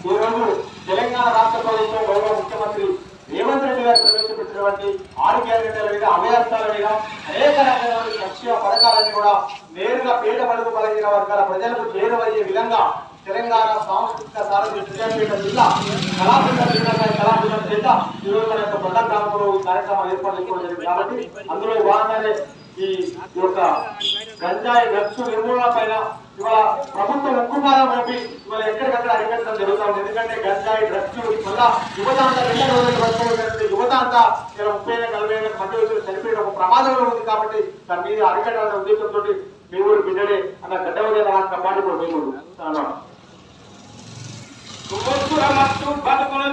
ఈ రోజు తెలంగాణ రాష్ట్ర ప్రభుత్వం గౌరవ ముఖ్యమంత్రి రేవంత్ రెడ్డి గారు ప్రవేశపెట్టినటువంటి 6 గ్యారెంటీల మీద అభయాస్తాల మీద అనేక రకాల సంక్షేమ పథకాలన్నీ కూడా నేరుగా పేద బడుగు బలహీన వర్గాల ప్రజలకు చేరువయ్యే విధంగా తెలంగాణ సాంస్కృతిక సారథి సూర్యాపేట జిల్లా కళాపీఠం చేత ఈరోజు మన యొక్క ప్రధాన గ్రామంలో ఈ కార్యక్రమాలు ఏర్పాటు చేసుకోవడం జరిగింది. కాబట్టి అందులో భాగంగానే ఈ యొక్క గంజాయి డ్రగ్స్ నిర్మూలన పైన ఇవాళ ప్రభుత్వం ఉక్కుపాదం పంపి ఇవాళ ఎక్కడికక్కడ అరికట్టడం జరుగుతూ ఉంది. ఎందుకంటే గంజాయి డ్రగ్స్ మళ్ళా యువత అంతా 2 రోజులు పట్టుకోవడం యువత అంతా 30-40 మధ్య వయసులో చనిపోయిన ఒక ప్రమాదంలో ఉంది. కాబట్టి దాని మీద అరికట్టాలనే ఉద్దేశంతో మీ ఊరు బిడ్డడే అన్న గడ్డవదే రాష్ట్ర పాటు కూడా మేము బతుకుల మత్తు బతుకును